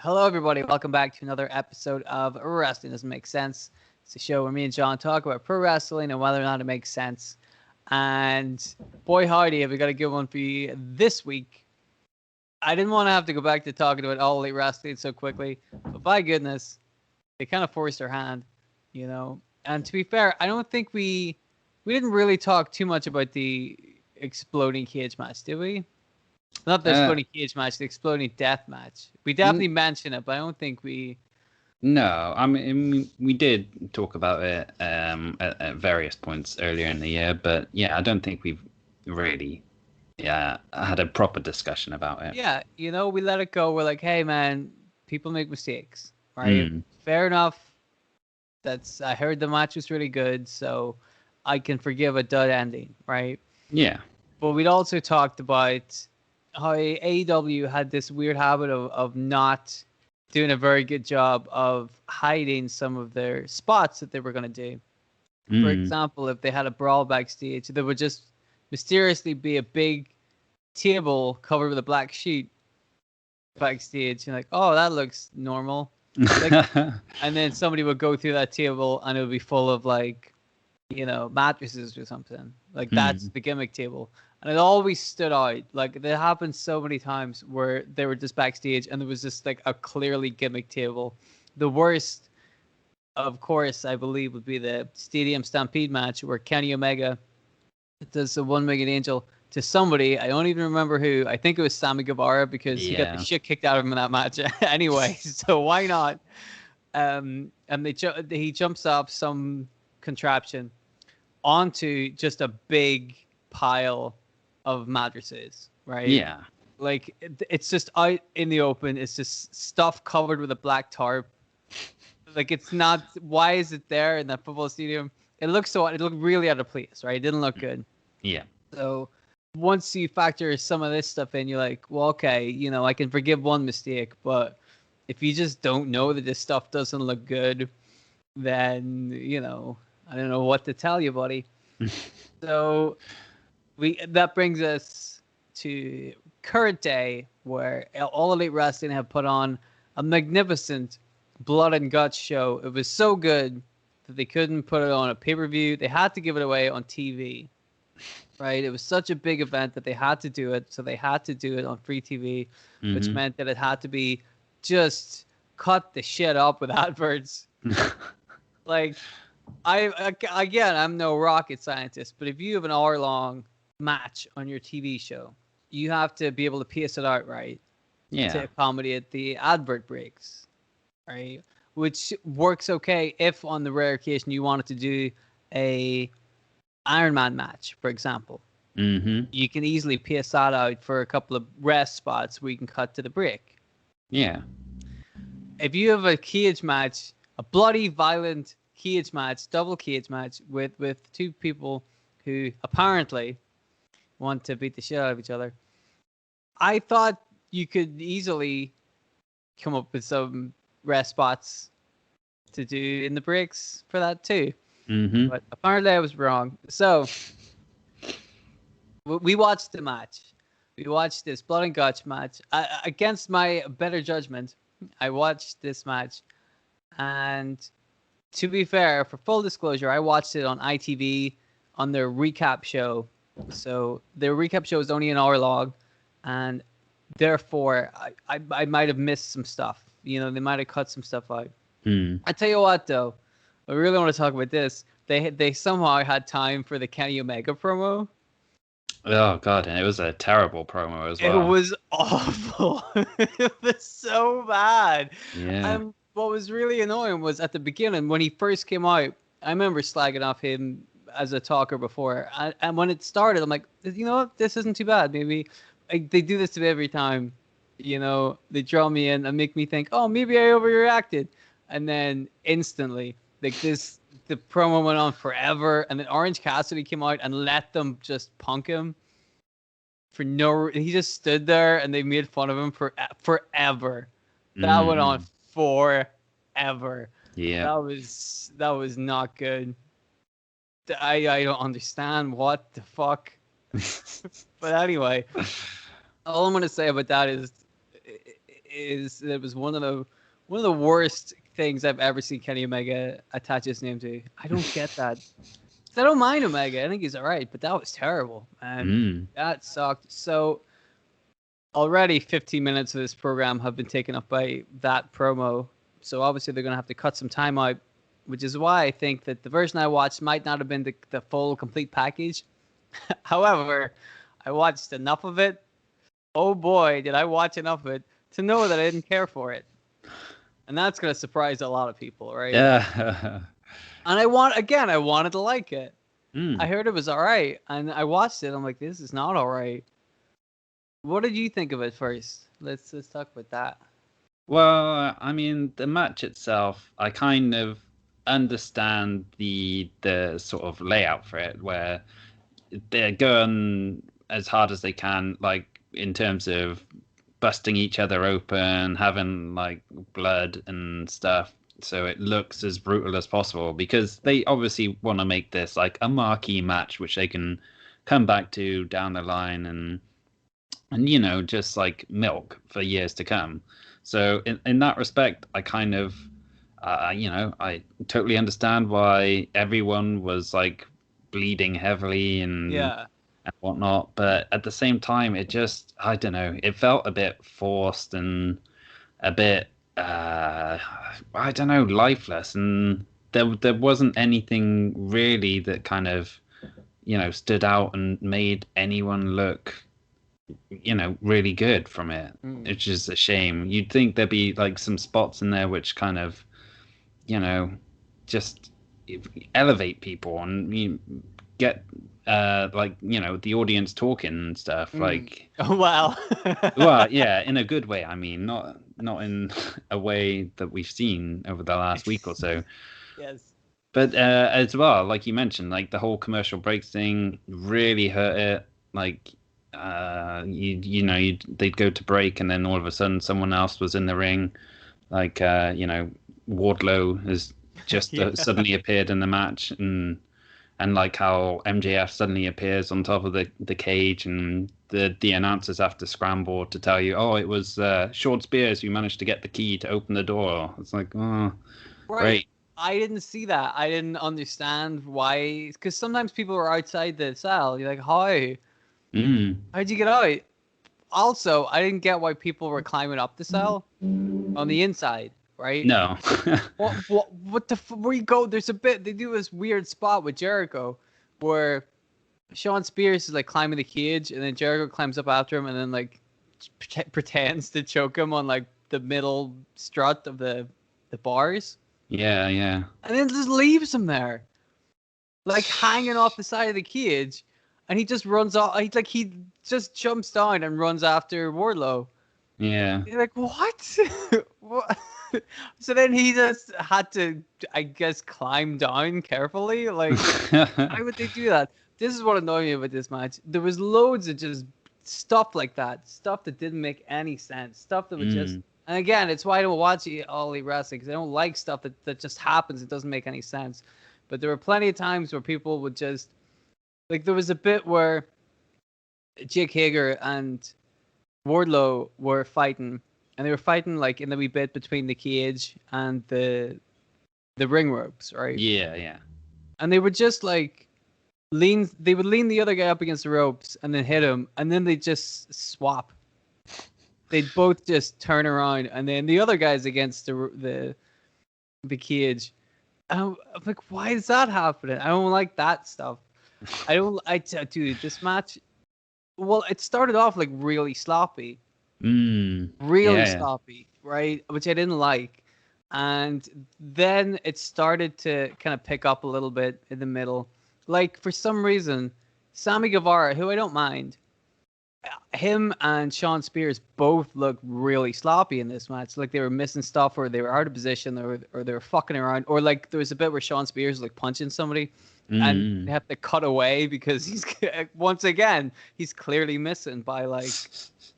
Hello, everybody. Welcome back to another episode of Wrestling Doesn't Make Sense. It's a show where me and John talk about pro wrestling and whether or not it makes sense. And boy, howdy, have we got a good one for you this week. I didn't want to have to go back to talking about All Elite Wrestling so quickly, but by goodness, they kind of forced their hand, you know. And to be fair, I don't think we didn't really talk too much about the exploding cage match, did we? Not the exploding cage match, the exploding death match. We definitely mentioned it, but I don't think we... No, I mean, we did talk about it at various points earlier in the year, but yeah, I don't think we've really had a proper discussion about it. Yeah, you know, we let it go. We're like, hey, man, people make mistakes, right? Fair enough. I heard the match was really good, so I can forgive a dud ending, right? Yeah. But we'd also talked about how AEW had this weird habit of not doing a very good job of hiding some of their spots that they were going to do. For example, if they had a brawl backstage, there would just mysteriously be a big table covered with a black sheet backstage. You're like, oh, that looks normal. Like, and then somebody would go through that table and it would be full of, like, you know, mattresses or something. Like, that's the gimmick table. And it always stood out. Like, it happened so many times where they were just backstage and there was just, like, a clearly gimmick table. The worst, of course, I believe, would be the Stadium Stampede match where Kenny Omega does the one-legged angel to somebody. I don't even remember who. I think it was Sammy Guevara because he got the shit kicked out of him in that match anyway. So why not? And he jumps off some contraption onto just a big pile of mattresses, right? Yeah. Like, it's just out in the open. It's just stuff covered with a black tarp. Like, it's not... Why is it there in that football stadium? It looked really out of place, right? It didn't look good. Yeah. So once you factor some of this stuff in, you're like, well, okay, you know, I can forgive one mistake, but if you just don't know that this stuff doesn't look good, then, you know, I don't know what to tell you, buddy. So that brings us to current day, where All Elite Wrestling have put on a magnificent blood and guts show. It was so good that they couldn't put it on a pay-per-view. They had to give it away on TV, right? It was such a big event that they had to do it, so they had to do it on free TV, which meant that it had to be just cut the shit up with adverts. Like, I'm no rocket scientist, but if you have an hour-long match on your TV show, you have to be able to pace it out right to accommodate the advert breaks, right? Which works okay if on the rare occasion you wanted to do a Iron Man match, for example. You can easily pace that out for a couple of rest spots where you can cut to the break. Yeah. If you have a cage match, a bloody, violent cage match, double cage match with two people who apparently want to beat the shit out of each other, I thought you could easily come up with some rest spots to do in the breaks for that too. But apparently I was wrong. So we watched the match. We watched this blood and guts match. Against my better judgment, I watched this match. And to be fair, for full disclosure, I watched it on ITV on their recap show. So their recap show is only an hour long, and therefore I might have missed some stuff. You know, they might have cut some stuff out. I tell you what, though, I really want to talk about this. They somehow had time for the Kenny Omega promo. Oh god, and it was a terrible promo as well. It was awful. It was so bad. Yeah. And what was really annoying was at the beginning when he first came out, I remember slagging off him as a talker before. And when it started, I'm like, you know what? This isn't too bad. Maybe they do this to me every time. You know, they draw me in and make me think, oh, maybe I overreacted. And then instantly, like the promo went on forever. And then Orange Cassidy came out and let them just punk him for he just stood there and they made fun of him for forever. That went on forever. Yeah. That was not good. I don't understand what the fuck. But anyway, all I'm going to say about that is it was one of the worst things I've ever seen Kenny Omega attach his name to. I don't get that. I don't mind Omega. I think he's all right, but that was terrible, man. That sucked. So already 15 minutes of this program have been taken up by that promo. So obviously they're going to have to cut some time out, which is why I think that the version I watched might not have been the full, complete package. However, I watched enough of it. Oh boy, did I watch enough of it to know that I didn't care for it. And that's going to surprise a lot of people, right? Yeah. And I wanted to like it. I heard it was all right, and I watched it. I'm like, this is not all right. What did you think of it first? Let's talk about that. Well, I mean, the match itself, I kind of understand the sort of layout for it, where they're going as hard as they can, like in terms of busting each other open, having like blood and stuff, so it looks as brutal as possible, because they obviously want to make this like a marquee match which they can come back to down the line and just like milk for years to come. So in that respect, I kind of I totally understand why everyone was like bleeding heavily and whatnot, but at the same time, it just, I don't know, it felt a bit forced and a bit I don't know, lifeless, and there wasn't anything really that kind of stood out and made anyone look really good from it, which is a shame. You'd think there'd be like some spots in there which kind of just elevate people and get the audience talking and stuff. Like, oh wow. well, yeah, in a good way. I mean, not in a way that we've seen over the last week or so. Yes. But as well, like you mentioned, like the whole commercial breaks thing really hurt it. Like they'd go to break and then all of a sudden someone else was in the ring. Like Wardlow has just suddenly appeared in the match, and like how MJF suddenly appears on top of the cage, and the announcers have to scramble to tell you, oh, it was Short Spears who managed to get the key to open the door. It's like, oh, right. Great. I didn't see that. I didn't understand why, because sometimes people are outside the cell. You're like, how? How'd you get out? Also, I didn't get why people were climbing up the cell on the inside, right? No. what the where you go? There's they do this weird spot with Jericho where Shawn Spears is like climbing the cage, and then Jericho climbs up after him, and then like pretends to choke him on like the middle strut of the bars. Yeah. And then just leaves him there, like hanging off the side of the cage. And he just runs off. He just jumps down and runs after Wardlow. Yeah. You're like, what? What? So then he just had to, I guess, climb down carefully. Like, why would they do that? This is what annoyed me about this match. There was loads of just stuff like that. Stuff that didn't make any sense. Stuff that was just... And again, it's why I don't watch All Elite Wrestling, because I don't like stuff that just happens. It doesn't make any sense. But there were plenty of times where people would just... Like, there was a bit where Jake Hager and Wardlow were fighting, and they were fighting, like, in the wee bit between the cage and the ring ropes, right? Yeah. And they would just, like, lean the other guy up against the ropes and then hit him, and then they just swap. They'd both just turn around, and then the other guy's against the cage. I'm like, why is that happening? I don't like that stuff. Dude, this match, well, it started off like really sloppy. Really sloppy, right? Which I didn't like. And then it started to kind of pick up a little bit in the middle. Like, for some reason, Sammy Guevara, who I don't mind, him and Shawn Spears both looked really sloppy in this match. Like, they were missing stuff, or they were out of position, or they were fucking around. Or, like, there was a bit where Shawn Spears was, like, punching somebody. And they have to cut away because once again, he's clearly missing by like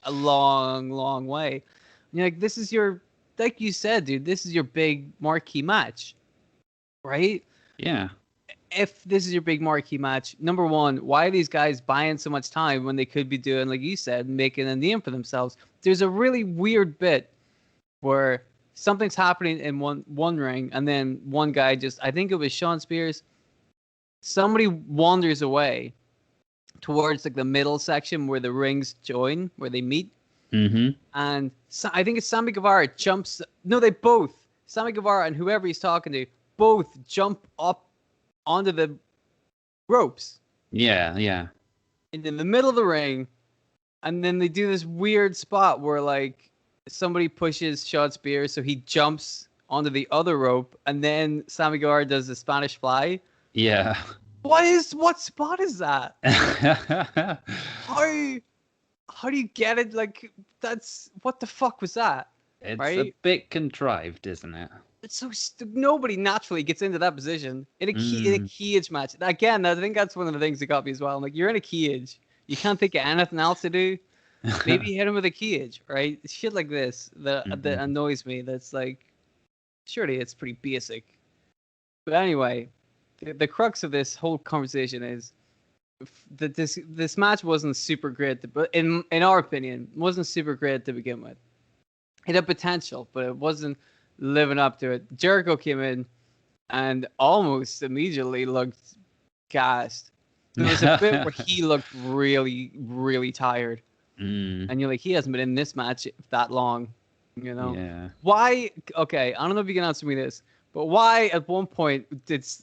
a long way. And you're like, this is like you said, dude, this is your big marquee match, right? Yeah. If this is your big marquee match, number one, why are these guys buying so much time when they could be doing, like you said, making a name for themselves? There's a really weird bit where something's happening in one ring, and then one guy I think it was Sean Spears, somebody wanders away towards like the middle section where the rings join, where they meet. Mm-hmm. And I think it's Sammy Guevara jumps. No, they both. Sammy Guevara and whoever he's talking to both jump up onto the ropes. Yeah, yeah. And in the middle of the ring, and then they do this weird spot where like somebody pushes Sean Spears, so he jumps onto the other rope, and then Sammy Guevara does the Spanish Fly. Yeah. What spot is that? How do you get it? Like, that's what the fuck was that? It's right? a bit contrived, isn't it? It's so nobody naturally gets into that position in a cage match. Again, I think that's one of the things that got me as well. I'm like, you're in a cage, you can't think of anything else to do. Maybe hit him with a cage, right? Shit like this that annoys me. That's like, surely it's pretty basic. But anyway, the crux of this whole conversation is that this match wasn't super great, but in our opinion, wasn't super great to begin with. It had potential, but it wasn't living up to it. Jericho came in and almost immediately looked gassed. There was a bit where he looked really, really tired. And you're like, he hasn't been in this match that long, you know? Yeah. Why? Okay, I don't know if you can answer me this, but why at one point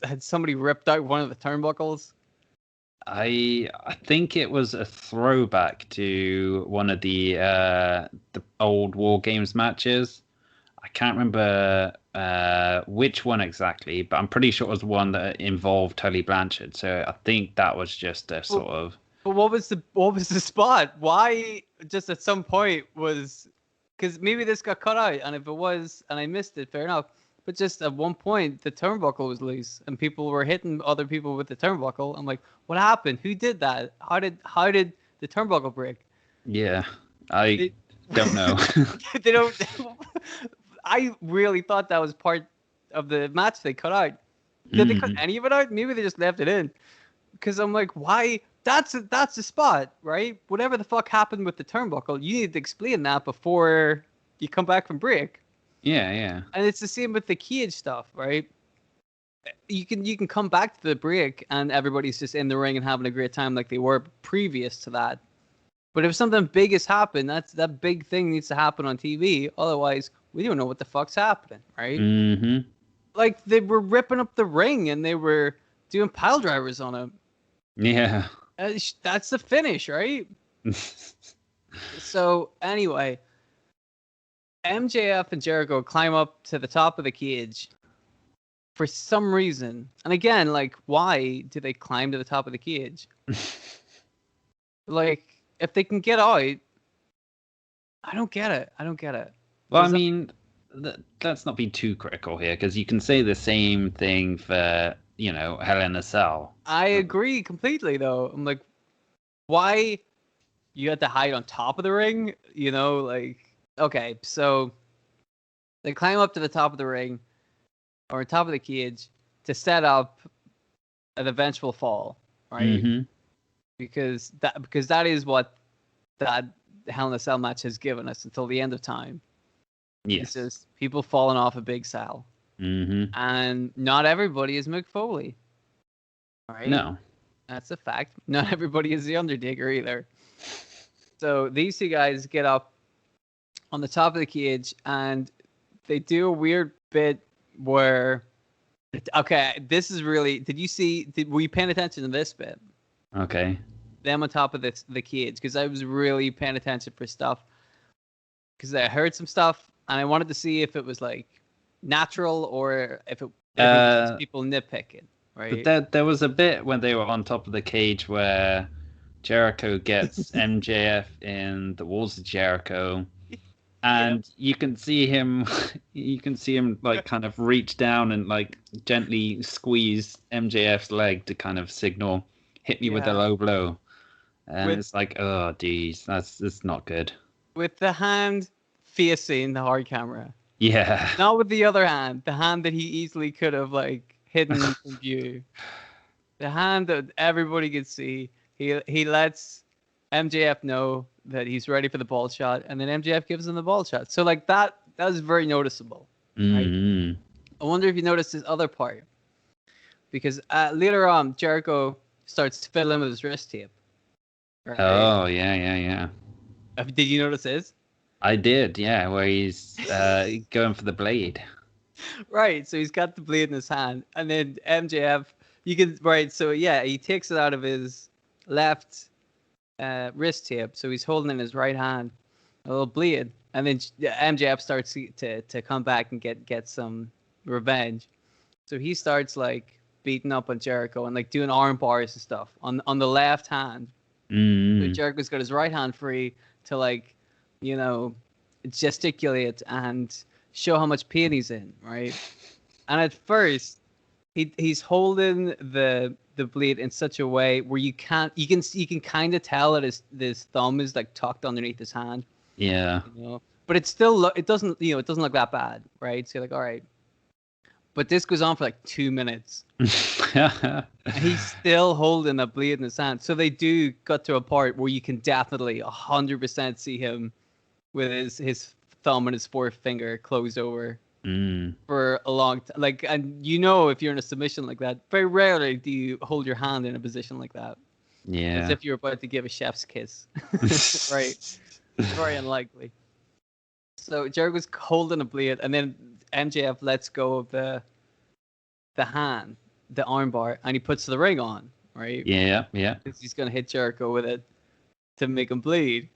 had somebody ripped out one of the turnbuckles? I think it was a throwback to one of the old War Games matches. I can't remember which one exactly, but I'm pretty sure it was one that involved Tully Blanchard. So I think that was just a sort of. But what was the spot? Why just at some point was, because maybe this got cut out, and if it was and I missed it, fair enough. But just at one point, the turnbuckle was loose, and people were hitting other people with the turnbuckle. I'm like, what happened? Who did that? How did the turnbuckle break? Yeah, I don't know. They don't. I really thought that was part of the match they cut out. Did they cut any of it out? Maybe they just left it in. Because I'm like, why? That's the spot, right? Whatever the fuck happened with the turnbuckle, you need to explain that before you come back from break. Yeah, yeah. And it's the same with the cage stuff, right? You can come back to the break and everybody's just in the ring and having a great time like they were previous to that. But if something big has happened, that big thing needs to happen on TV. Otherwise, we don't know what the fuck's happening, right? Mm-hmm. Like, they were ripping up the ring and they were doing pile drivers on him. Yeah. That's the finish, right? So, anyway, MJF and Jericho climb up to the top of the cage for some reason. And again, like, why do they climb to the top of the cage? Like, if they can get out, I don't get it. Well, I mean, let's not be too critical here, because you can say the same thing for, Hell in a Cell. I agree completely, though. I'm like, why you had to hide on top of the ring? Okay, so they climb up to the top of the ring, or top of the cage, to set up an eventual fall, right? Mm-hmm. Because that is what that Hell in a Cell match has given us until the end of time. Yes. It's just people falling off a big cell. Mm-hmm. And not everybody is Mick Foley. Right? No. That's a fact. Not everybody is The Undertaker either. So these two guys get up on the top of the cage and they do a weird bit where, okay, this is really, were you paying attention to this bit? Okay. Them on top of the cage, because I was really paying attention for stuff, because I heard some stuff and I wanted to see if it was like natural or if it was just people nitpicking, right? But there was a bit when they were on top of the cage where Jericho gets MJF in the walls of Jericho, and you can see him like kind of reach down and like gently squeeze MJF's leg to kind of signal, hit me with a low blow. And it's like, oh, geez, that's not good. With the hand facing the hard camera. Yeah. Not with the other hand. The hand that he easily could have like hidden from view. The hand that everybody could see. He lets MJF know that he's ready for the ball shot, and then MJF gives him the ball shot. So like that, That was very noticeable, right? Mm. I wonder if you noticed this other part, because later on, Jericho starts fiddling with his wrist tape. Right? Oh, yeah. Did you notice this? I did, yeah, where he's going for the blade. Right, so he's got the blade in his hand, and then MJF, you can right. So yeah, he takes it out of his left wrist tape, so he's holding it in his right hand, a little bleed, and then MJF starts to come back and get some revenge. So he starts like beating up on Jericho and like doing arm bars and stuff on the left hand. So Jericho's got his right hand free to like, you know, gesticulate and show how much pain he's in, right? And at first, he's holding the blade in such a way where you can kind of tell that his thumb is like tucked underneath his hand. Yeah. You know? But it still it doesn't look that bad, right? So you're like, all right. But this goes on for like 2 minutes. And he's still holding a blade in his hand. So they do got to a part where you can definitely 100% see him with his thumb and his forefinger closed over for a long time. Like, and if you're in a submission like that, very rarely do you hold your hand in a position like that. Yeah. As if you're about to give a chef's kiss. Right. Very unlikely. So Jericho's holding a blade, and then MJF lets go of the hand, the armbar, and he puts the ring on, right? Yeah. He's going to hit Jericho with it to make him bleed.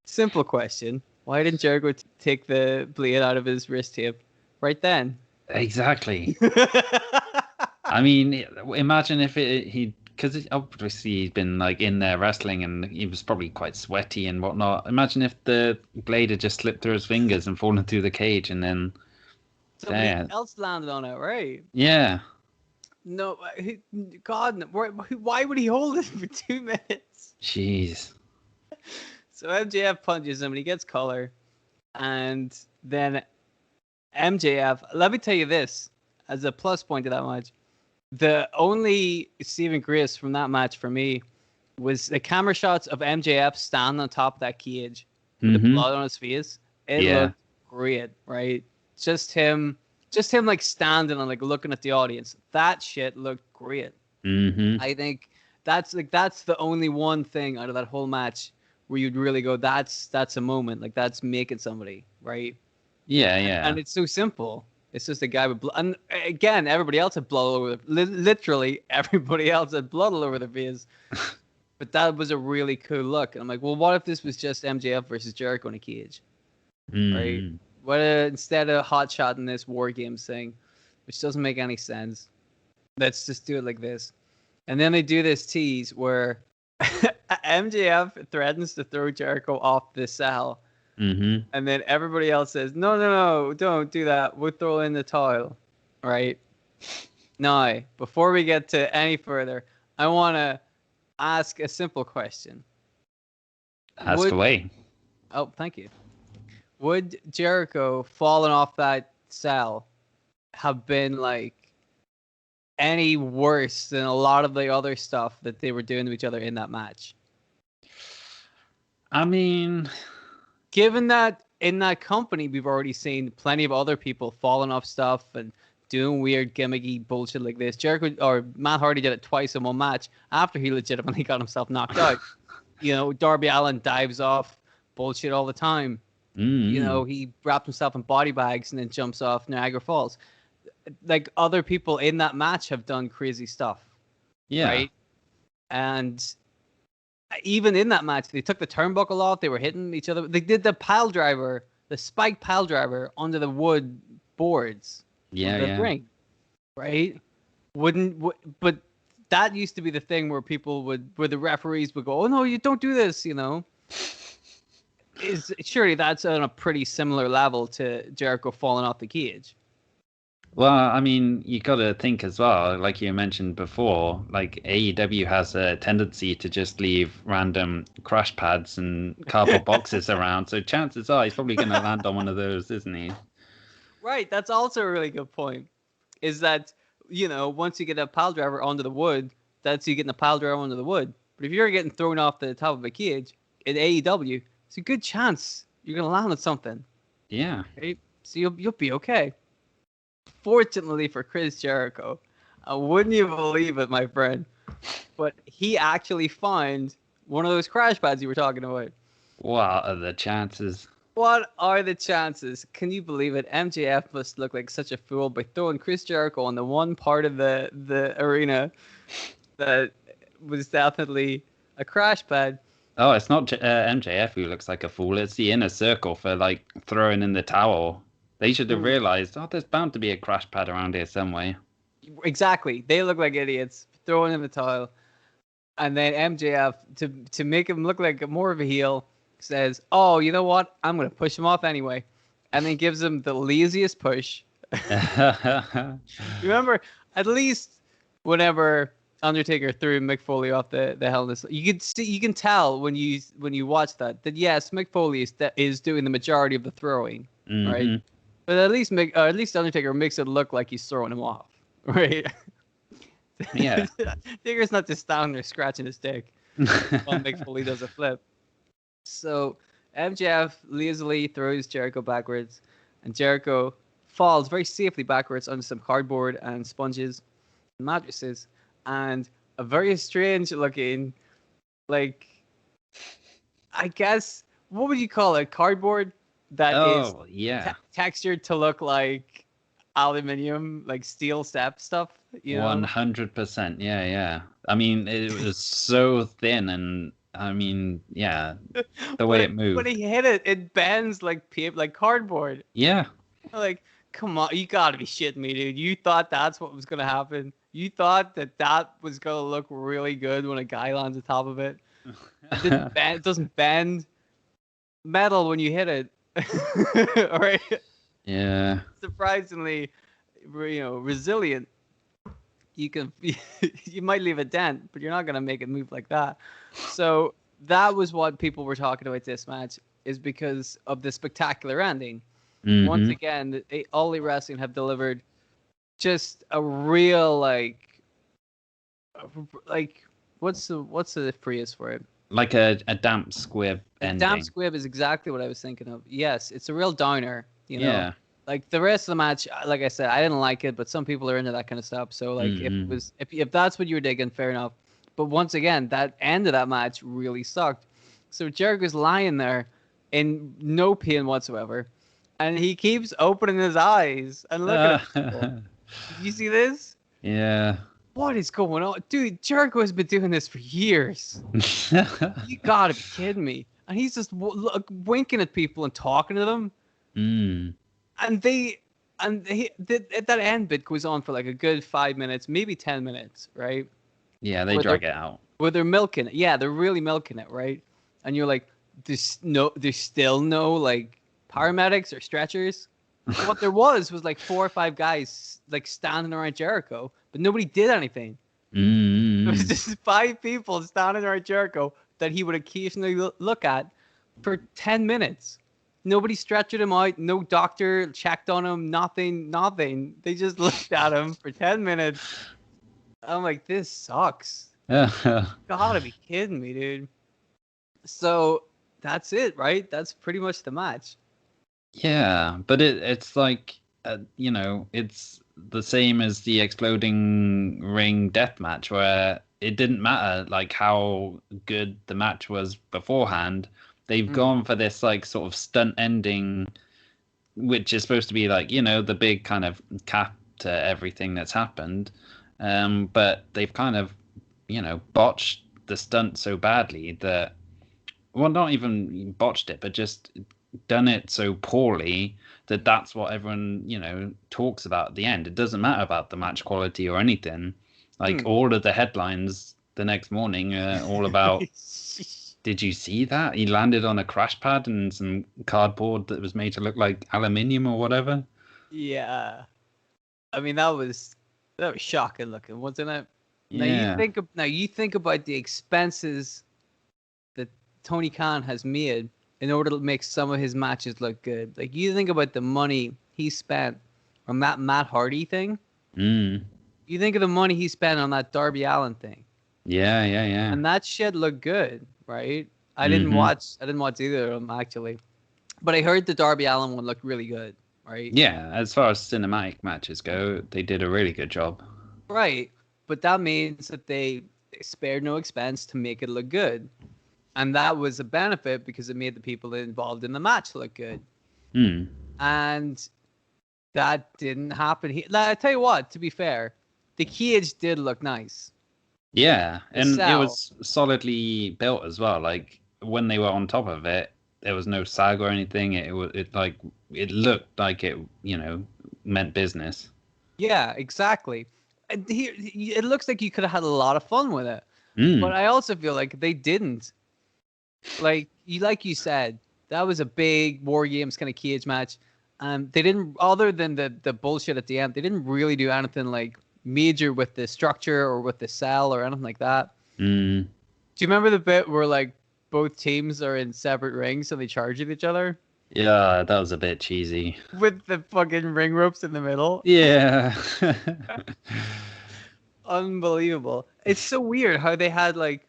Simple question. Why didn't Jericho take the blade out of his wrist tape right then? Exactly. I mean, imagine if because obviously he's been like in there wrestling and he was probably quite sweaty and whatnot. Imagine if the blade had just slipped through his fingers and fallen through the cage and then somebody else landed on it, right? Yeah. No, God, why would he hold it for 2 minutes? Jeez. So MJF punches him and he gets color. And then MJF, let me tell you this, as a plus point to that match, the only saving grace from that match for me was the camera shots of MJF standing on top of that cage with the blood on his face. It looked great, right? Just him like standing and like looking at the audience. That shit looked great. I think that's the only one thing out of that whole match where you'd really go, that's a moment, like that's making somebody, right? Yeah. And it's so simple. It's just a guy with blood. And again, everybody else had blood all over literally everybody else had blood all over their face. But that was a really cool look. And I'm like, well, what if this was just MJF versus Jericho in a cage? Right? What instead of hot-shotting this War Games thing, which doesn't make any sense, let's just do it like this. And then they do this tease where MJF threatens to throw Jericho off the cell. And then everybody else says, no, don't do that. We'll throw in the towel. Right? Now, before we get to any further, I want to ask a simple question. Ask away. Oh, thank you. Would Jericho falling off that cell have been like any worse than a lot of the other stuff that they were doing to each other in that match? I mean, given that in that company we've already seen plenty of other people falling off stuff and doing weird gimmicky bullshit like this. Jericho or Matt Hardy did it twice in one match after he legitimately got himself knocked out. Darby Allin dives off bullshit all the time. He wrapped himself in body bags and then jumps off Niagara Falls. Like other people in that match have done crazy stuff. Yeah. Right? And even in that match, they took the turnbuckle off. They were hitting each other. They did the spike pile driver under the wood boards. The ring, right? But that used to be the thing where where the referees would go, "Oh no, you don't do this," Surely that's on a pretty similar level to Jericho falling off the cage. Well, I mean, you got to think as well, like you mentioned before, like AEW has a tendency to just leave random crash pads and cardboard boxes around. So chances are he's probably going to land on one of those, isn't he? Right. That's also a really good point. Is that, once you get a pile driver onto the wood, that's you getting a pile driver onto the wood. But if you're getting thrown off the top of a cage in AEW, it's a good chance you're going to land on something. Yeah. Right? So you'll be okay. Fortunately for Chris Jericho, wouldn't you believe it, my friend? But he actually found one of those crash pads you were talking about. What are the chances? What are the chances? Can you believe it? MJF must look like such a fool by throwing Chris Jericho on the one part of the arena that was definitely a crash pad. Oh, it's not MJF who looks like a fool. It's the inner circle for like throwing in the towel. They should have realized, oh, there's bound to be a crash pad around here somewhere. Exactly. They look like idiots throwing in the towel. And then MJF, to make him look like more of a heel, says, "Oh, you know what? I'm going to push him off anyway." And then gives him the laziest push. Remember, at least whenever Undertaker threw Mick Foley off the Hell in a Cell, you can tell when you watch that yes, Mick Foley is doing the majority of the throwing, right? But at least Undertaker makes it look like he's throwing him off, right? Yeah. Taker's not just down there scratching his dick while Mick Foley does a flip. So MJF lazily throws Jericho backwards, and Jericho falls very safely backwards onto some cardboard and sponges and mattresses, and a very strange looking, like, I guess, what would you call it? Cardboard that is textured to look like aluminium, like steel step stuff. 100%. Yeah. I mean, it was so thin, and I mean, yeah, the way it moved. When he hit it, it bends like paper, like cardboard. Yeah. Like, come on, you gotta be shitting me, dude. You thought that's what was gonna happen? You thought that was gonna look really good when a guy lands on top of it? It doesn't bend metal when you hit it. All right. Yeah. Surprisingly, resilient. You might leave a dent, but you're not gonna make it move like that. So that was what people were talking about this match, is because of the spectacular ending. Once again, All Elite Wrestling have delivered just a real like what's the phrase for it? Like a damp squib ending. Damp squib is exactly what I was thinking of. Yes, it's a real downer. Yeah. Like the rest of the match, like I said, I didn't like it, but some people are into that kind of stuff. So like, if that's what you were digging, fair enough. But once again, that end of that match really sucked. So Jericho's lying there in no pain whatsoever, and he keeps opening his eyes and looking at people. You see this? Yeah. What is going on, dude? Jericho has been doing this for years. You gotta be kidding me! And he's just winking at people and talking to them. And that end bit goes on for like a good 5 minutes, maybe 10 minutes, right? Yeah, they drag it out. Where they're milking it. Yeah, they're really milking it, right? And you're like, there's still no like paramedics or stretchers. What there was like 4 or 5 guys like standing around Jericho, but nobody did anything. It was just 5 people standing around Jericho that he would occasionally look at for 10 minutes. Nobody stretched him out. No doctor checked on him. Nothing. They just looked at him for 10 minutes. I'm like, this sucks. Gotta be kidding me, dude. So that's it, right? That's pretty much the match. Yeah, but it's like, it's the same as the exploding ring death match, where it didn't matter like how good the match was beforehand. They've gone for this like sort of stunt ending, which is supposed to be like, the big kind of cap to everything that's happened. But they've kind of, botched the stunt so badly that, well, not even botched it, but just done it so poorly that that's what everyone, talks about at the end. It doesn't matter about the match quality or anything. Like all of the headlines the next morning are all about... Did you see that? He landed on a crash pad and some cardboard that was made to look like aluminium or whatever. Yeah. I mean, that was shocking looking, wasn't it? Yeah. Now you think about the expenses that Tony Khan has made in order to make some of his matches look good. Like, you think about the money he spent on that Matt Hardy thing. You think of the money he spent on that Darby Allin thing. Yeah. And that shit looked good, right? I didn't watch either of them actually, but I heard the Darby Allin one looked really good. right? Yeah, as far as cinematic matches go, they did a really good job. Right. But that means that they spared no expense to make it look good. And that was a benefit because it made the people involved in the match look good. Hmm. And that didn't happen here. Like, I tell you what, to be fair, the cage did look nice. Yeah, The and it cell. was solidly built as well. Like when they were on top of it, there was no sag or anything. It looked like it, meant business. Yeah, exactly. And here, it looks like you could have had a lot of fun with it. But Mm. I also feel like they didn't. Like you said, that was a big War Games kind of cage match. They didn't, other than the bullshit at the end, they didn't really do anything like major with the structure or with the cell or anything like that. Mm. Do you remember the bit where like both teams are in separate rings and they charge at each other Yeah, that was a bit cheesy. with the fucking ring ropes in the middle? Yeah. Unbelievable. It's so weird how they had like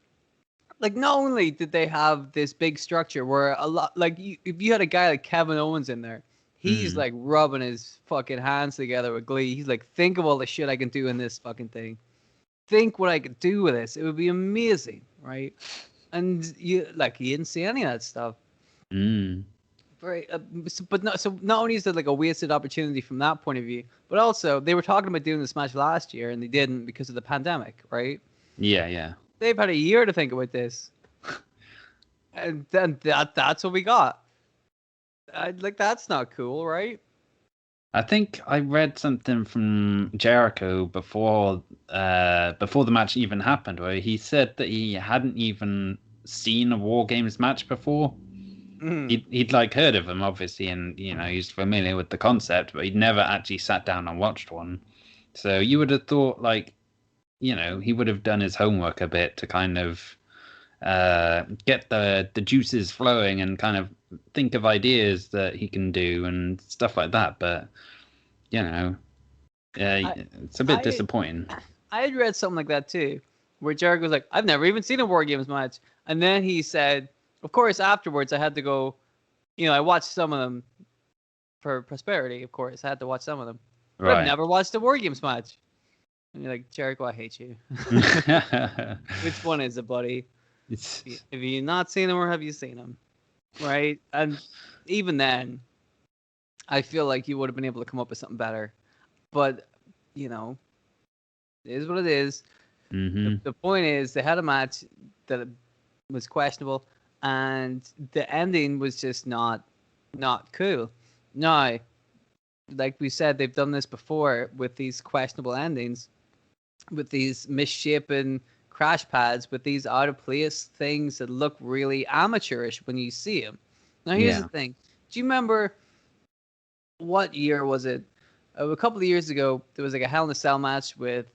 not only did they have this big structure where a lot like if you had a guy like Kevin Owens in there, he's Mm. like rubbing his fucking hands together with glee. He's like, think of all the shit I can do in this fucking thing. Think what I could do with this. It would be amazing, right? And you didn't see any of that stuff. Mm. Very, so not only is it like a wasted opportunity from that point of view, but also they were talking about doing this match last year and they didn't because of the pandemic, right? Yeah, yeah. They've had a year to think about this, and then that's what we got. Like that's not cool, right? I think I read something from Jericho before the match even happened, where he said that he hadn't even seen a War Games match before. Mm. He'd like heard of them, obviously, and he's familiar with the concept, but he'd never actually sat down and watched one. So you would have thought, like, he would have done his homework a bit to kind of get the juices flowing and kind of think of ideas that he can do and stuff like that. But I, it's a bit I disappointing. I had read something like that too, where Jericho was like, "I've never even seen a War Games match," and then he said, "Of course, afterwards I had to go. I watched some of them for prosperity. Of course, I had to watch some of them, but I've Right. never watched a War Games match." And you're like, Jericho, I hate you. Which one is it, buddy? Have you not seen them or have you seen them? Right? And even then, I feel like you would have been able to come up with something better. But, it is what it is. Mm-hmm. The point is, they had a match that was questionable, and the ending was just not cool. Now, like we said, they've done this before with these questionable endings, with these misshapen crash pads, with these out of place things that look really amateurish when you see them. Now, here's the thing. Do you remember what year was it? A couple of years ago, there was like a Hell in a Cell match with,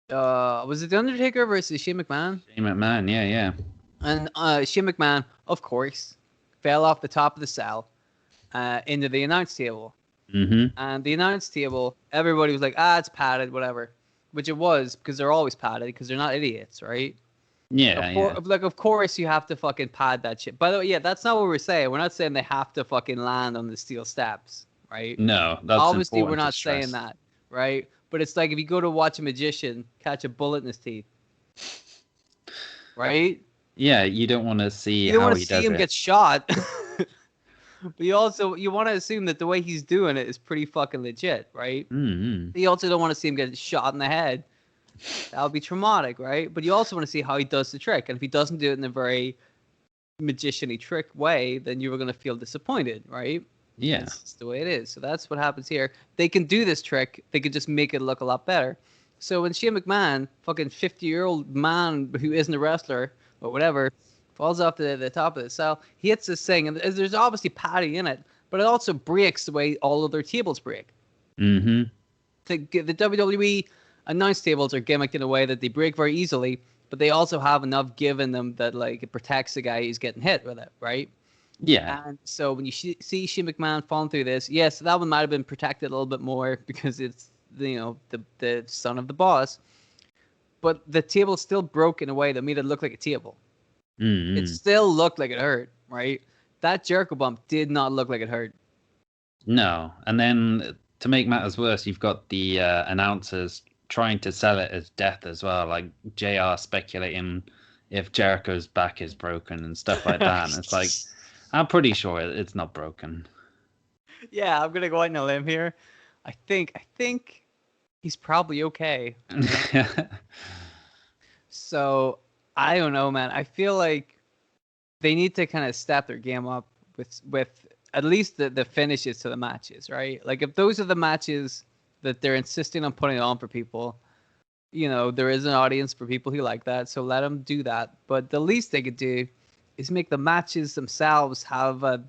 was it The Undertaker versus Shane McMahon? Shane McMahon, yeah. And Shane McMahon, of course, fell off the top of the cell into the announce table. Mm-hmm. And the announce table, everybody was like, it's padded, whatever. Which it was, because they're always padded, because they're not idiots, right? Yeah. Of course you have to fucking pad that shit. By the way, yeah, that's not what we're saying. We're not saying they have to fucking land on the steel steps, right? No, that's obviously we're important not to stress. saying that, right? But it's like if you go to watch a magician catch a bullet in his teeth, right? Yeah, you don't want to see You don't how want he to see does him it. get shot. But you want to assume that the way he's doing it is pretty fucking legit, right? Mm-hmm. You also don't want to see him get shot in the head. That would be traumatic, right? But you also want to see how he does the trick. And if he doesn't do it in a very magician-y trick way, then you were going to feel disappointed, right? Yeah. That's the way it is. So that's what happens here. They can do this trick. They can just make it look a lot better. So when Shane McMahon, fucking 50-year-old man who isn't a wrestler or whatever, falls off the top of the cell, he hits this thing, and there's obviously padding in it, but it also breaks the way all of their tables break. Mm-hmm. The WWE announce tables are gimmicked in a way that they break very easily, but they also have enough give in them that like it protects the guy who's getting hit with it, right? Yeah. And so when you see Shane McMahon falling through this, yes, that one might have been protected a little bit more because it's the son of the boss, but the table still broke in a way that made it look like a table. Mm-hmm. It still looked like it hurt, right? That Jericho bump did not look like it hurt. No. And then to make matters worse, you've got the announcers trying to sell it as death as well, like JR speculating if Jericho's back is broken and stuff like that. And it's like, I'm pretty sure it's not broken. Yeah, I'm gonna go out on a limb here. I think he's probably okay. So I don't know, man. I feel like they need to kind of step their game up with at least the finishes to the matches, right? Like if those are the matches that they're insisting on putting on for people, there is an audience for people who like that, so let them do that. But the least they could do is make the matches themselves have that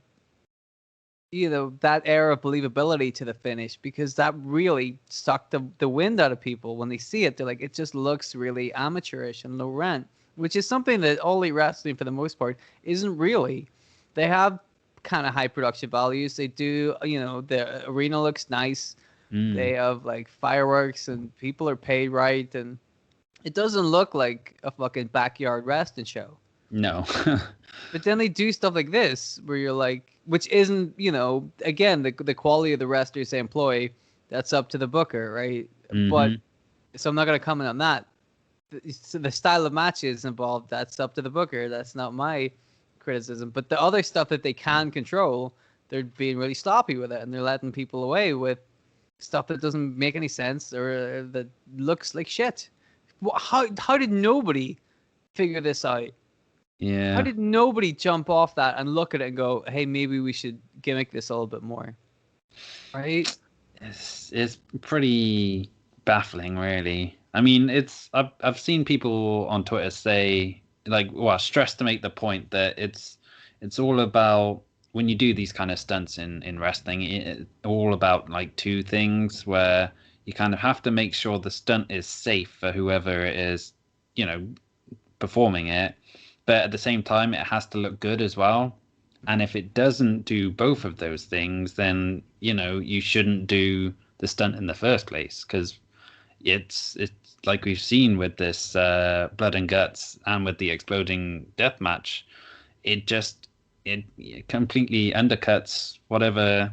air of believability to the finish, because that really sucked the wind out of people when they see it. They're like, it just looks really amateurish and low rent, which is something that All Elite Wrestling for the most part isn't really. They have kind of high production values. They do, the arena looks nice. They have like fireworks and people are paid right, and it doesn't look like a fucking backyard wrestling show. No. But then they do stuff like this where you're like, which isn't, again, the quality of the wrestlers they employ, that's up to the booker, right? But so I'm not going to comment on that. The style of matches involved, that's up to the booker. That's not my criticism. But the other stuff that they can control, they're being really sloppy with it, and they're letting people away with stuff that doesn't make any sense or that looks like shit. How did nobody figure this out? Yeah. How did nobody jump off that and look at it and go, hey, maybe we should gimmick this a little bit more? Right? It's pretty baffling, really. I mean, I've seen people on Twitter say, like, well, stress to make the point that it's all about, when you do these kind of stunts in wrestling, it's all about like two things, where you kind of have to make sure the stunt is safe for whoever it is, performing it, but at the same time, it has to look good as well. And if it doesn't do both of those things, then you shouldn't do the stunt in the first place, because it's like we've seen with this blood and guts and with the exploding death match. It completely undercuts whatever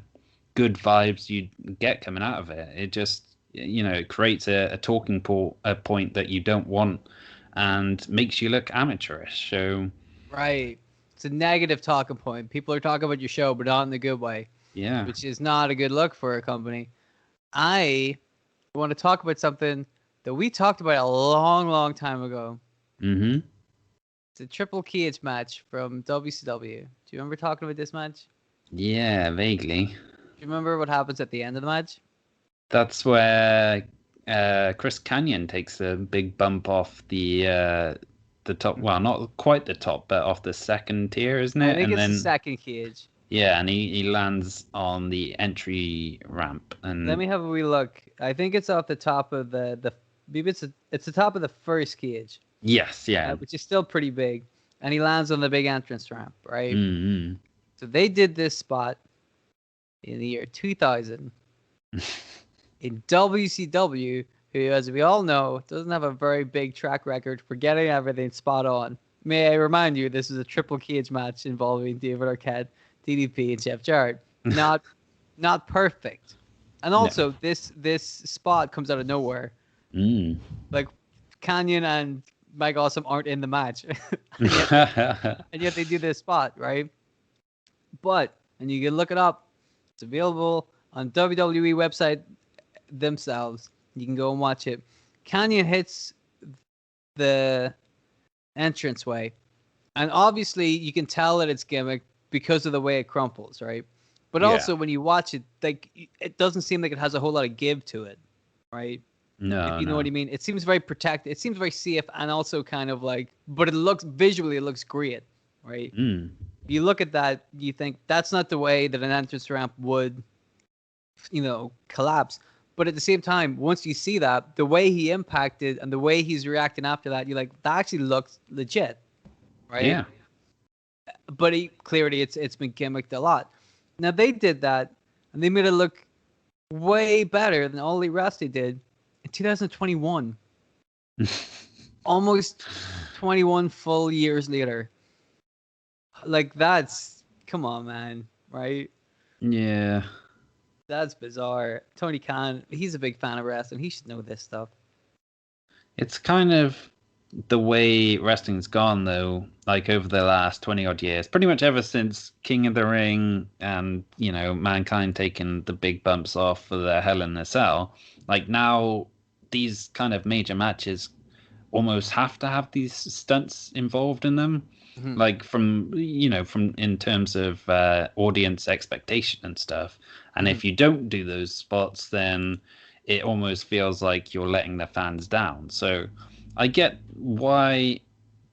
good vibes you get coming out of it. It just it creates a point that you don't want, and makes you look amateurish. So Right. It's a negative talking point. People are talking about your show, but not in the good way, yeah. which is not a good look for a company. I want to talk about something that we talked about a long, long time ago. It's a triple cage match from WCW. Do you remember talking about this match? Yeah, vaguely. Do you remember what happens at the end of the match? That's where Chris Kanyon takes a big bump off the top. Well, not quite the top, but off the second tier, isn't it? I think And it's then the second cage. yeah, and he lands on the entry ramp. And Let me have a wee look. I think it's off the top of the maybe it's the top of the first cage. yes, yeah. Which is still pretty big. And he lands on the big entrance ramp, right? Mm-hmm. So they did this spot in the year 2000 in WCW, who, as we all know, doesn't have a very big track record for getting everything spot on. May I remind you, this is a triple cage match involving David Arquette, DDP, and Jeff Jarrett. Not perfect. And also, this spot comes out of nowhere. Like, Canyon and Mike Awesome aren't in the match. and yet they do this spot, right? But, and you can look it up, it's available on WWE website themselves. You can go and watch it. Canyon hits the entranceway, and obviously you can tell that it's gimmick because of the way it crumples, right? But also when you watch it, like, it doesn't seem like it has a whole lot of give to it, right? No, if you know what I mean. It seems very protected. It seems very safe, and also kind of like, but it looks great, right? You look at that, you think that's not the way that an entrance ramp would, collapse. But at the same time, once you see that, the way he impacted and the way he's reacting after that, you're like, that actually looks legit, right? Yeah. But clearly, it's been gimmicked a lot. Now they did that, and they made it look way better than All Elite Wrestling did in 2021. Almost 21 full years later. Like, come on, man, right? Yeah. That's bizarre. Tony Khan, he's a big fan of wrestling. He should know this stuff. It's kind of the way wrestling's gone, though, like over the last 20 odd years, pretty much ever since King of the Ring and, Mankind taking the big bumps off for the Hell in a Cell. Like now, these kind of major matches almost have to have these stunts involved in them. Mm-hmm. Like from in terms of audience expectation and stuff. And if you don't do those spots, then it almost feels like you're letting the fans down. So I get why,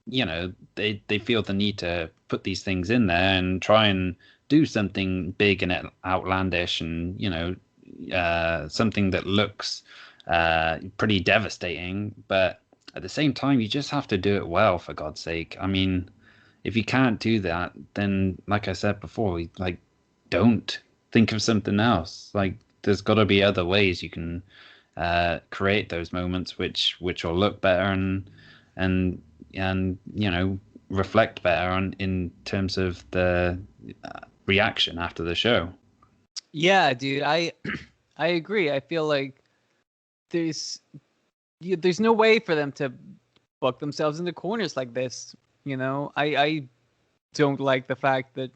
they feel the need to put these things in there and try and do something big and outlandish and, something that looks pretty devastating. But at the same time, you just have to do it well, for God's sake. I mean, if you can't do that, then, like I said before, don't think of something else. Like, there's got to be other ways you can create those moments which will look better and reflect better in terms of the reaction after the show. Yeah, dude, I agree. I feel like there's no way for them to book themselves into corners like this. I don't like the fact that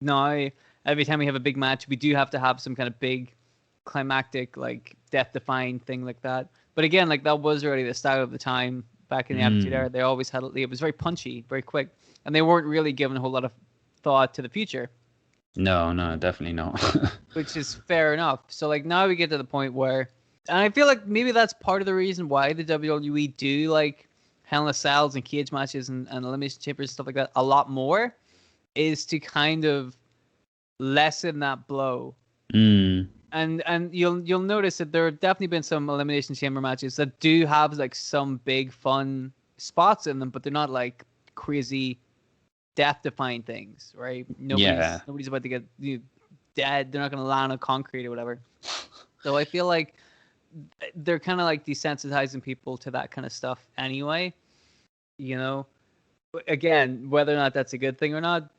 now every time we have a big match, we do have to have some kind of big climactic, like death-defying thing like that. But again, like that was already the style of the time back in the Attitude Era. They always had it was very punchy, very quick, and they weren't really given a whole lot of thought to the future. No, definitely not. Which is fair enough. So like now we get to the point where, and I feel like maybe that's part of the reason why the WWE do like Hell in a Cells and cage matches and elimination chambers and stuff like that a lot more, is to kind of lessen that blow. And you'll notice that there have definitely been some elimination chamber matches that do have like some big fun spots in them, but they're not like crazy death-defying things, right? Nobody's about to get dead. They're not going to land on concrete or whatever. So I feel like they're kind of like desensitizing people to that kind of stuff anyway. Again, whether or not that's a good thing or not,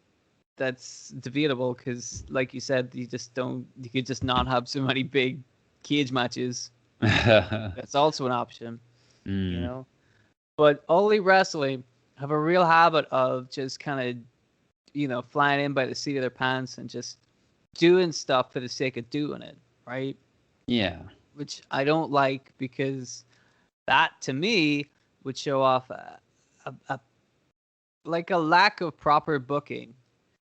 that's debatable, because like you said, you could just not have so many big cage matches. That's also an option. But All Elite Wrestling have a real habit of just kind of flying in by the seat of their pants and just doing stuff for the sake of doing it, right? Yeah. Which I don't like, because that to me would show off a lack of proper booking.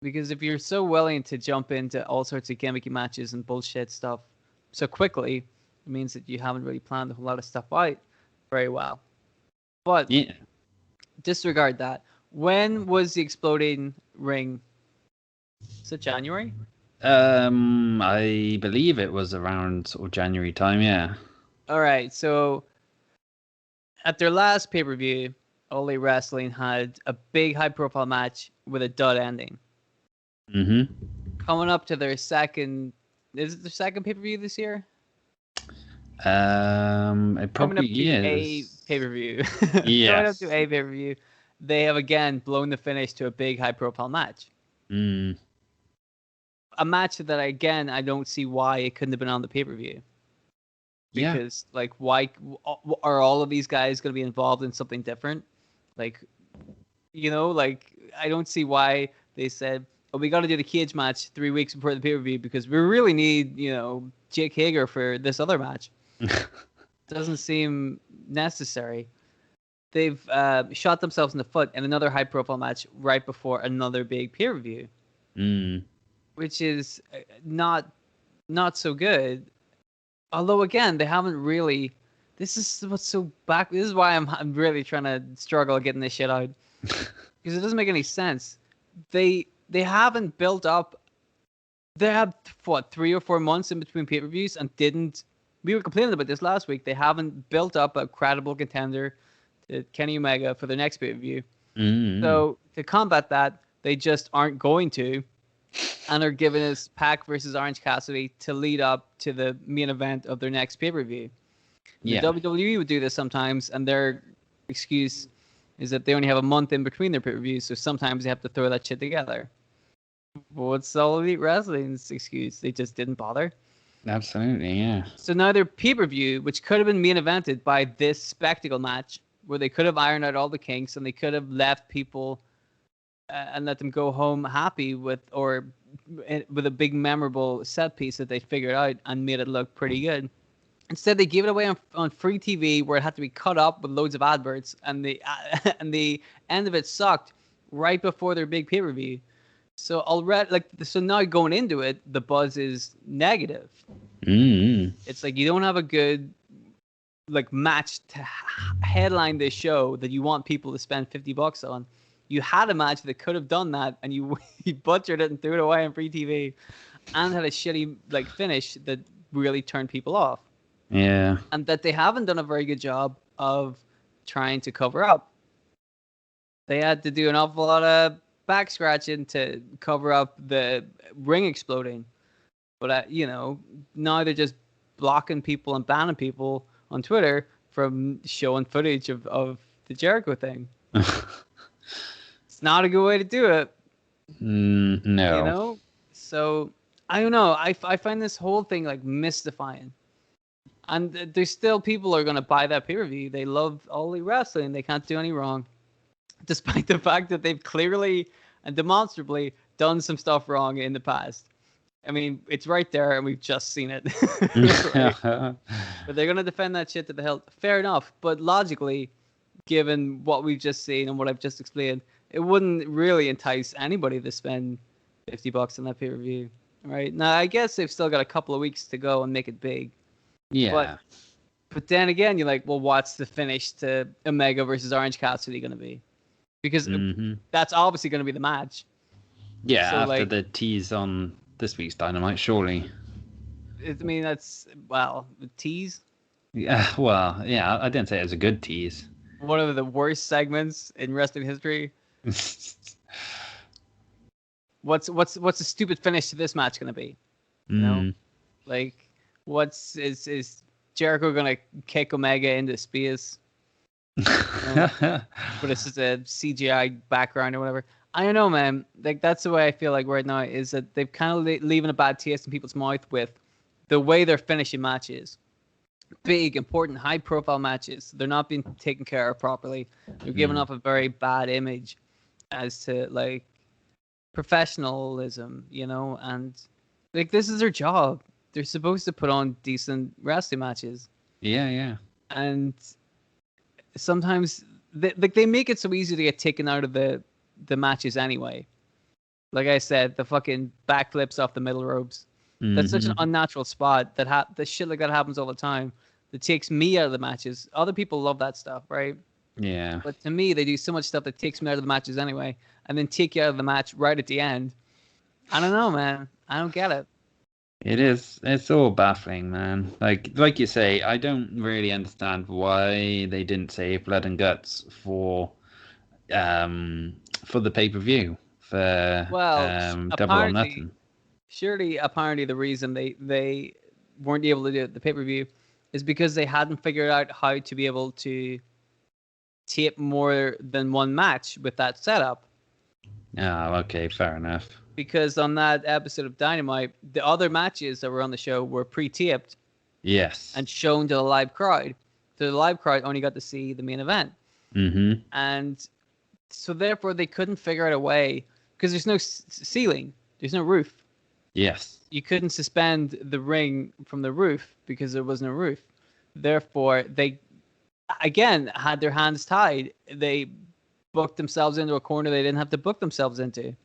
Because if you're so willing to jump into all sorts of gimmicky matches and bullshit stuff so quickly, it means that you haven't really planned a whole lot of stuff out very well. But disregard that. When was the Exploding Ring? Is it January? I believe it was around sort of January time, yeah. All right, so at their last pay-per-view, All Elite Wrestling had a big high-profile match with a dud ending. Coming up to their second, is it their second pay-per-view this year? It probably is. A pay-per-view. Yes. Coming up to a pay-per-view, they have again blown the finish to a big high-profile match. A match that I don't see why it couldn't have been on the pay-per-view. Because like, why are all of these guys going to be involved in something different? Like, I don't see why they said, "Oh, we got to do the cage match 3 weeks before the pay-per-view because we really need, Jake Hager for this other match." Doesn't seem necessary. They've shot themselves in the foot in another high-profile match right before another big pay-per-view, which is not so good. Although again, they haven't really. This is what's so back. This is why I'm really trying to struggle getting this shit out, because it doesn't make any sense. They haven't built up. They had 3 or 4 months in between pay-per-views and didn't. We were complaining about this last week. They haven't built up a credible contender to Kenny Omega for their next pay-per-view. So to combat that, they just aren't going to, and are giving us Pac versus Orange Cassidy to lead up to the main event of their next pay-per-view. The WWE would do this sometimes, and their excuse is that they only have a month in between their pay-per-views, so sometimes they have to throw that shit together. But what's All Elite Wrestling's excuse? They just didn't bother. Absolutely, yeah. So now their pay-per-view, which could have been main evented by this spectacle match, where they could have ironed out all the kinks and they could have left people and let them go home happy with with a big memorable set piece that they figured out and made it look pretty good. Instead, they gave it away on free TV where it had to be cut up with loads of adverts, and the and the end of it sucked right before their big pay-per-view. So already, so now going into it, the buzz is negative. Mm. It's like you don't have a good match to headline this show that you want people to spend $50 on. You had a match that could have done that, and you butchered it and threw it away on free TV, and had a shitty finish that really turned people off. Yeah. And that they haven't done a very good job of trying to cover up. They had to do an awful lot of back scratching to cover up the ring exploding. But, now they're just blocking people and banning people on Twitter from showing footage of the Jericho thing. It's not a good way to do it. No. So, I don't know. I find this whole thing mystifying. And there's still people who are going to buy that pay-per-view. They love All Elite Wrestling. They can't do any wrong. Despite the fact that they've clearly and demonstrably done some stuff wrong in the past. I mean, it's right there, and we've just seen it. Right? But they're going to defend that shit to the hilt. Fair enough. But logically, given what we've just seen and what I've just explained, it wouldn't really entice anybody to spend $50 on that pay-per-view. Right? Now, I guess they've still got a couple of weeks to go and make it big. Yeah. But then again, you're like, well, what's the finish to Omega versus Orange Cassidy going to be? Because that's obviously going to be the match. Yeah, so, after the tease on this week's Dynamite, surely. I mean, that's, the tease? Yeah, well, yeah, I didn't say it was a good tease. One of the worst segments in wrestling history. What's the stupid finish to this match going to be? You know? Is Jericho gonna kick Omega into space? But it's just a CGI background or whatever. I don't know, man. That's the way I feel like right now is that they've kind of leaving a bad taste in people's mouth with the way they're finishing matches. Big, important, high-profile matches. They're not being taken care of properly. They're giving off a very bad image as to professionalism, and this is their job. They're supposed to put on decent wrestling matches. Yeah. And sometimes they make it so easy to get taken out of the matches anyway. Like I said, the fucking backflips off the middle ropes. That's such an unnatural spot that the shit like that happens all the time. That takes me out of the matches. Other people love that stuff, right? Yeah. But to me, they do so much stuff that takes me out of the matches anyway, and then take you out of the match right at the end. I don't know, man. I don't get it. It is. It's all baffling, man. Like you say, I don't really understand why they didn't save Blood and Guts for the pay-per-view for Double or Nothing. Surely, apparently, the reason they weren't able to do the pay-per-view is because they hadn't figured out how to be able to tape more than one match with that setup. Oh, okay, fair enough. Because on that episode of Dynamite, the other matches that were on the show were pre-taped. Yes. And shown to the live crowd. So the live crowd only got to see the main event. Mm-hmm. And so therefore they couldn't figure out a way, because there's no ceiling, there's no roof. Yes. You couldn't suspend the ring from the roof because there was no roof. Therefore, they, again, had their hands tied. They booked themselves into a corner they didn't have to book themselves into.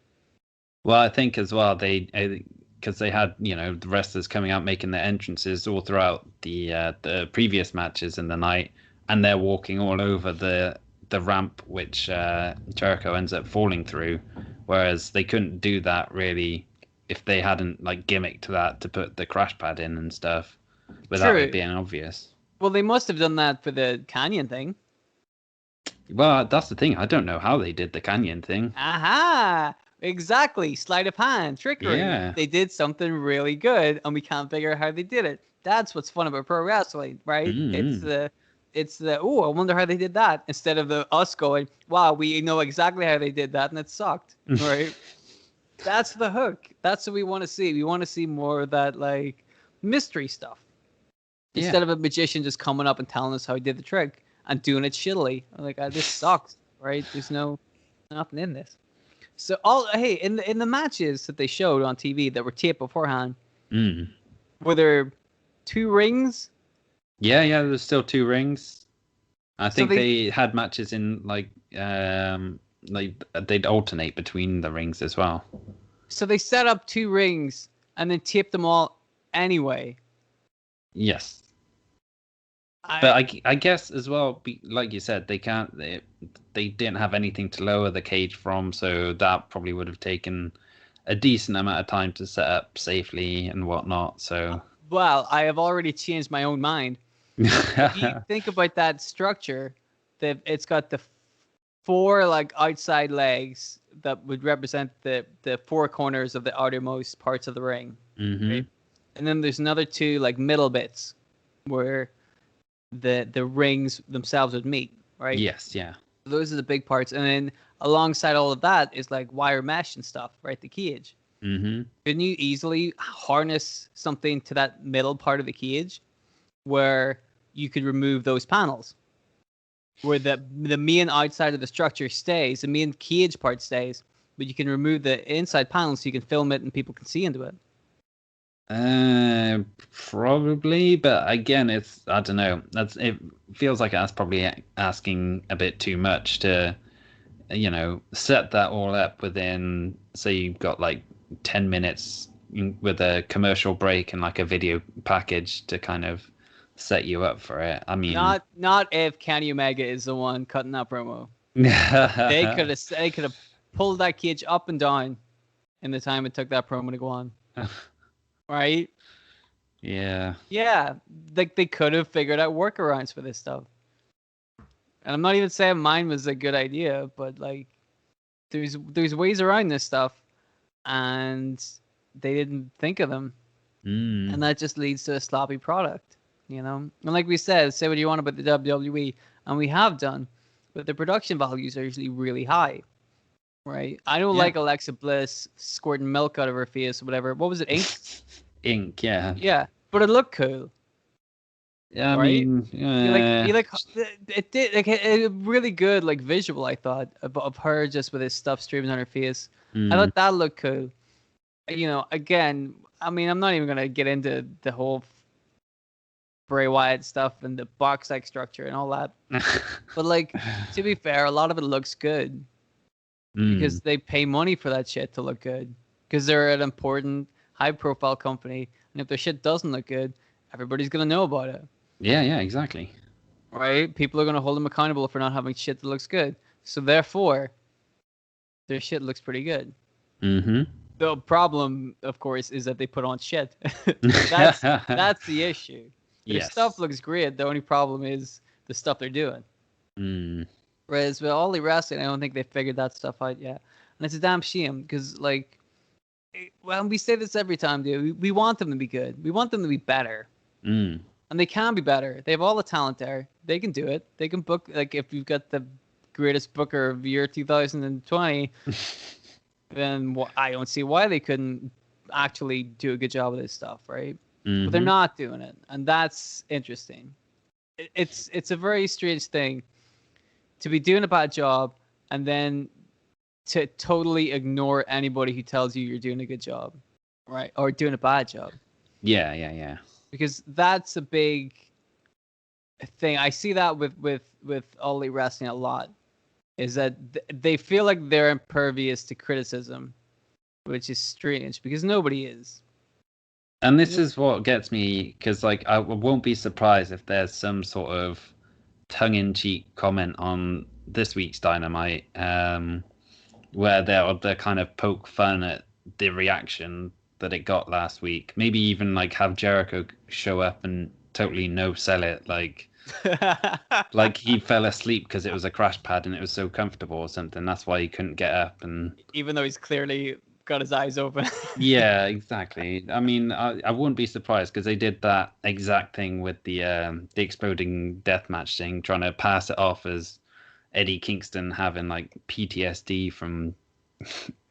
Well, I think as well, because they had, the wrestlers coming out making their entrances all throughout the previous matches in the night, and they're walking all over the ramp, which Jericho ends up falling through, whereas they couldn't do that really if they hadn't gimmicked that to put the crash pad in and stuff without it being obvious. Well, they must have done that for the canyon thing. Well, that's the thing. I don't know how they did the canyon thing. Aha! Exactly. Sleight of hand, trickery. Yeah. They did something really good, and we can't figure out how they did it. That's what's fun about pro wrestling, right? Mm-hmm. It's the I wonder how they did that, instead of us going, wow, we know exactly how they did that, and it sucked, right? That's the hook. That's what we want to see. We want to see more of that mystery stuff. Yeah. Instead of a magician just coming up and telling us how he did the trick and doing it shittily. I'm like, this sucks, right? There's nothing in this. So in the matches that they showed on TV that were taped beforehand, were there 2 rings? Yeah, there's still 2 rings. I think they had matches in they'd alternate between the rings as well. So they set up 2 rings and then taped them all anyway. Yes. But I guess as well, like you said, they didn't have anything to lower the cage from, so that probably would have taken a decent amount of time to set up safely and whatnot. So, well, I have already changed my own mind. If you think about that structure, it's got the 4 like outside legs that would represent the 4 corners of the outermost parts of the ring, right? And then there's another 2 like middle bits where the rings themselves would meet, right? Yes, yeah. Those are the big parts, and then alongside all of that is like wire mesh and stuff, right? The cage. Couldn't you easily harness something to that middle part of the cage where you could remove those panels, where the main outside of the structure stays, the main cage part stays, but you can remove the inside panels so you can film it and people can see into it? Probably, but again, I don't know. It feels like that's probably asking a bit too much to, set that all up within, say you've got like 10 minutes with a commercial break and like a video package to kind of set you up for it. I mean, not if Kenny Omega is the one cutting that promo. They could have pulled that cage up and down in the time it took that promo to go on. Right? Yeah. Yeah, like they could have figured out workarounds for this stuff. And I'm not even saying mine was a good idea, but like there's ways around this stuff, and they didn't think of them, and that just leads to a sloppy product, And like we said, say what you want about the WWE, and we have done, but the production values are usually really high. Right? I don't like Alexa Bliss squirting milk out of her face or whatever. What was it, ink? Ink, yeah. Yeah, but it looked cool. Yeah, I right? mean, it did like a really good like visual. I thought of her just with his stuff streaming on her face. I thought that looked cool. Again, I mean, I'm not even gonna get into the whole Bray Wyatt stuff and the box like structure and all that. But like, to be fair, a lot of it looks good because they pay money for that shit to look good because they're an important, high-profile company, and if their shit doesn't look good, everybody's gonna know about it. Yeah, exactly. Right? People are going to hold them accountable for not having shit that looks good. So therefore, their shit looks pretty good. The problem, of course, is that they put on shit. That's the issue. Their stuff looks great. The only problem is the stuff they're doing. Whereas with All Elite Wrestling, I don't think they figured that stuff out yet. And it's a damn shame because, like, well, we say this every time, dude. We want them to be good. We want them to be better. And they can be better. They have all the talent there. They can do it. They can book, like, if you've got the greatest booker of year 2020, then I don't see why they couldn't actually do a good job of this stuff, right? But they're not doing it. And that's interesting. It's a very strange thing to be doing a bad job and then to totally ignore anybody who tells you you're doing a good job, right? Or doing a bad job. Yeah. Because that's a big thing. I see that with All Elite Wrestling a lot, is that they feel like they're impervious to criticism, which is strange because nobody is. And this is what gets me, because like I won't be surprised if there's some sort of tongue-in-cheek comment on this week's Dynamite, where they'll kind of poke fun at the reaction that it got last week. Maybe even like have Jericho show up and totally no sell it, like like he fell asleep because it was a crash pad and it was so comfortable or something. That's why he couldn't get up, and even though he's clearly got his eyes open. Yeah, exactly. I mean, I wouldn't be surprised because they did that exact thing with the exploding deathmatch thing, trying to pass it off as Eddie Kingston having like PTSD from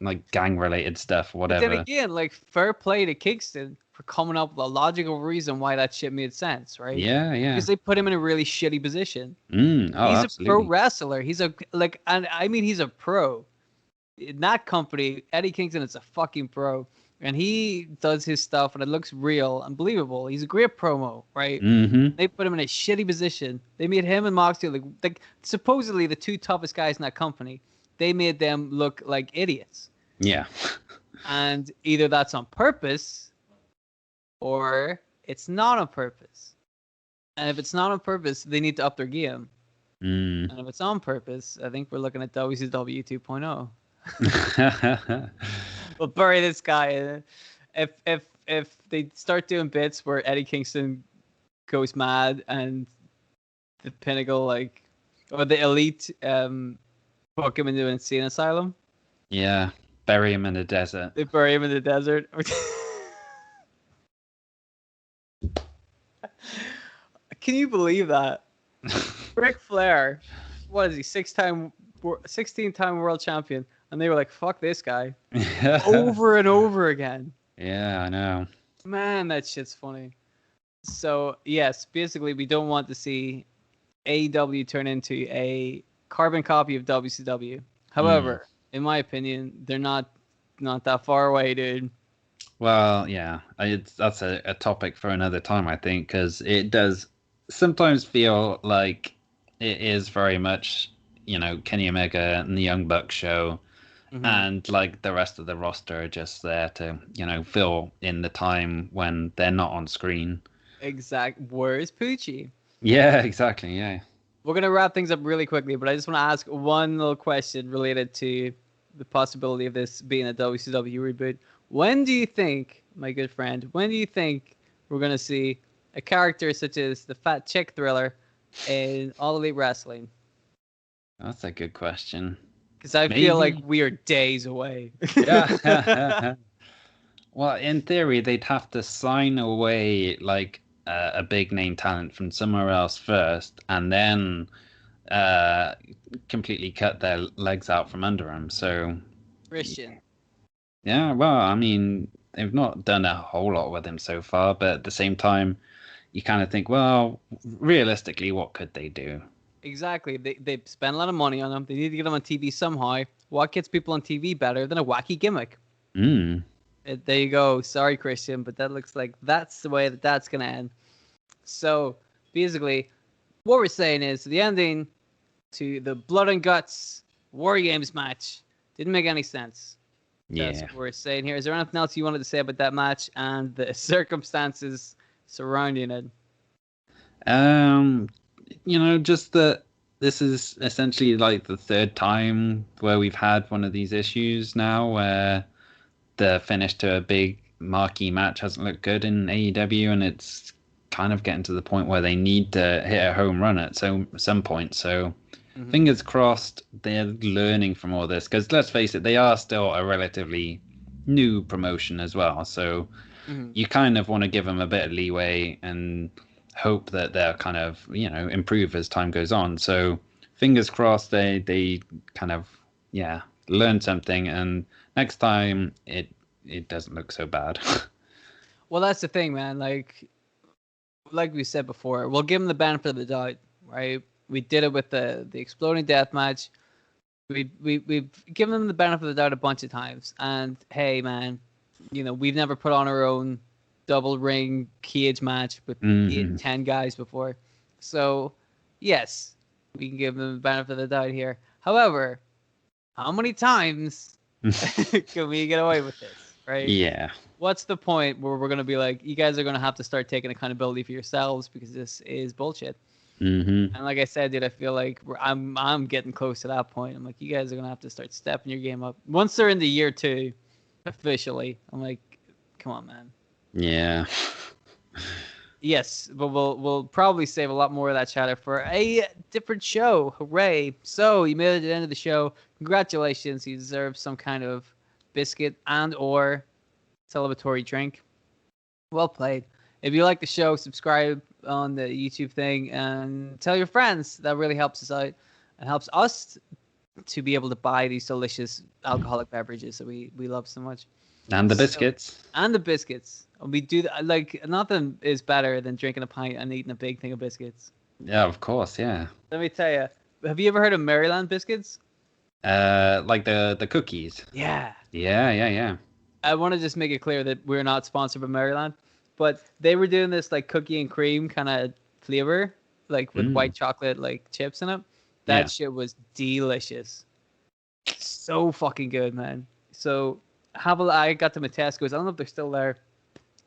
like gang related stuff, But then whatever. again, like fair play to Kingston for coming up with a logical reason why that shit made sense, right? Yeah, yeah. Because they put him in a really shitty position. Oh, He's a pro absolutely. wrestler. He's a like, and I mean, he's a pro. In that company, Eddie Kingston is a fucking pro, and he does his stuff, and it looks real and believable. He's a great promo, right? Mm-hmm. They put him in a shitty position. They made him and Moxley like supposedly the two toughest guys in that company. They made them look like idiots, Yeah. and either that's on purpose or it's not on purpose. And if it's not on purpose, they need to up their game. Mm. And if it's on purpose, I think we're looking at WCW 2.0. We'll bury this guy. If they start doing bits where Eddie Kingston goes mad and the Pinnacle or the Elite book him into an insane asylum, Yeah. Bury him in the desert. they bury him in the desert. Can you believe that? Ric Flair, what is he? 16-time world champion, and they were like, "Fuck this guy," over and over again. Yeah, I know. Man, that shit's funny. So yes, basically, we don't want to see AEW turn into a carbon copy of WCW. However, in my opinion, they're not that far away, dude. Well, yeah, that's a topic for another time, I think, because it does sometimes feel like it is very much, Kenny Omega and the Young Bucks show, and like the rest of the roster are just there to, fill in the time when they're not on screen. Exact. Where's Poochie? Yeah, exactly. Yeah. We're gonna wrap things up really quickly, but I just want to ask one little question related to the possibility of this being a WCW reboot. When do you think, my good friend, when do you think we're gonna see a character such as the Fat Chick Thriller in All Elite Wrestling? That's a good question. Because I feel like we are days away. Yeah. Well, in theory, they'd have to sign away like a big name talent from somewhere else first, and then uh, completely cut their legs out from under them. So, Christian. yeah, well, I mean, they've not done a whole lot with him so far, but at the same time, you kind of think, well, realistically, what could they do? Exactly. They spend a lot of money on him. They need to get him on TV somehow. What gets people on TV better than a wacky gimmick? Mm. There you go. Sorry, Christian, but that looks like that's the way that's going to end. So, basically, what we're saying is the ending to the Blood and Guts War Games match didn't make any sense. That's what we're saying here. Is there anything else you wanted to say about that match and the circumstances surrounding it? Just that this is essentially like the third time where we've had one of these issues now where the finish to a big marquee match hasn't looked good in AEW, and it's kind of getting to the point where they need to hit a home run at some point. So fingers crossed they're learning from all this, because let's face it, they are still a relatively new promotion as well. So you kind of want to give them a bit of leeway and hope that they'll kind of improve as time goes on. So fingers crossed they kind of learn something, and next time it doesn't look so bad. Well, that's the thing, man. Like we said before, we'll give them the benefit of the doubt, right? We did it with the exploding death match. We've given them the benefit of the doubt a bunch of times, and hey, man, we've never put on our own double ring cage match with 8-10 guys before. So, yes, we can give them the benefit of the doubt here. However, how many times can we get away with this, right? Yeah. What's the point where we're going to be like, you guys are going to have to start taking accountability for yourselves because this is bullshit? And like I said, dude, I feel like I'm getting close to that point. I'm like, you guys are going to have to start stepping your game up. Once they're in the year 2, officially, I'm like, come on, man. Yeah. Yes, but we'll probably save a lot more of that chatter for a different show. Hooray! So you made it to the end of the show. Congratulations, you deserve some kind of biscuit and or celebratory drink. Well played. If you like the show, subscribe on the YouTube thing and tell your friends. That really helps us out. It helps us to be able to buy these delicious alcoholic beverages that we love so much. And the biscuits. And the biscuits. We do like nothing is better than drinking a pint and eating a big thing of biscuits. Yeah, of course, yeah. Let me tell you. Have you ever heard of Maryland biscuits? Like the cookies. Yeah. Yeah. I want to just make it clear that we're not sponsored by Maryland, but they were doing this like cookie and cream kind of flavor, like with white chocolate like chips in it. That shit was delicious. So fucking good, man. So I got them at Tesco's. I don't know if they're still there,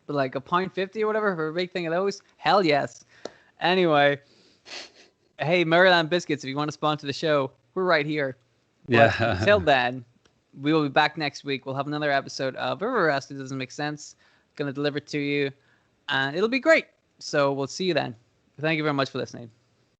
but like £1.50 or whatever for a big thing of those. Hell yes. Anyway, hey, Maryland biscuits, if you want to sponsor the show, we're right here. But until then, we will be back next week. We'll have another episode of River Rest. It doesn't make sense. Going to deliver it to you, and it'll be great. So we'll see you then. Thank you very much for listening.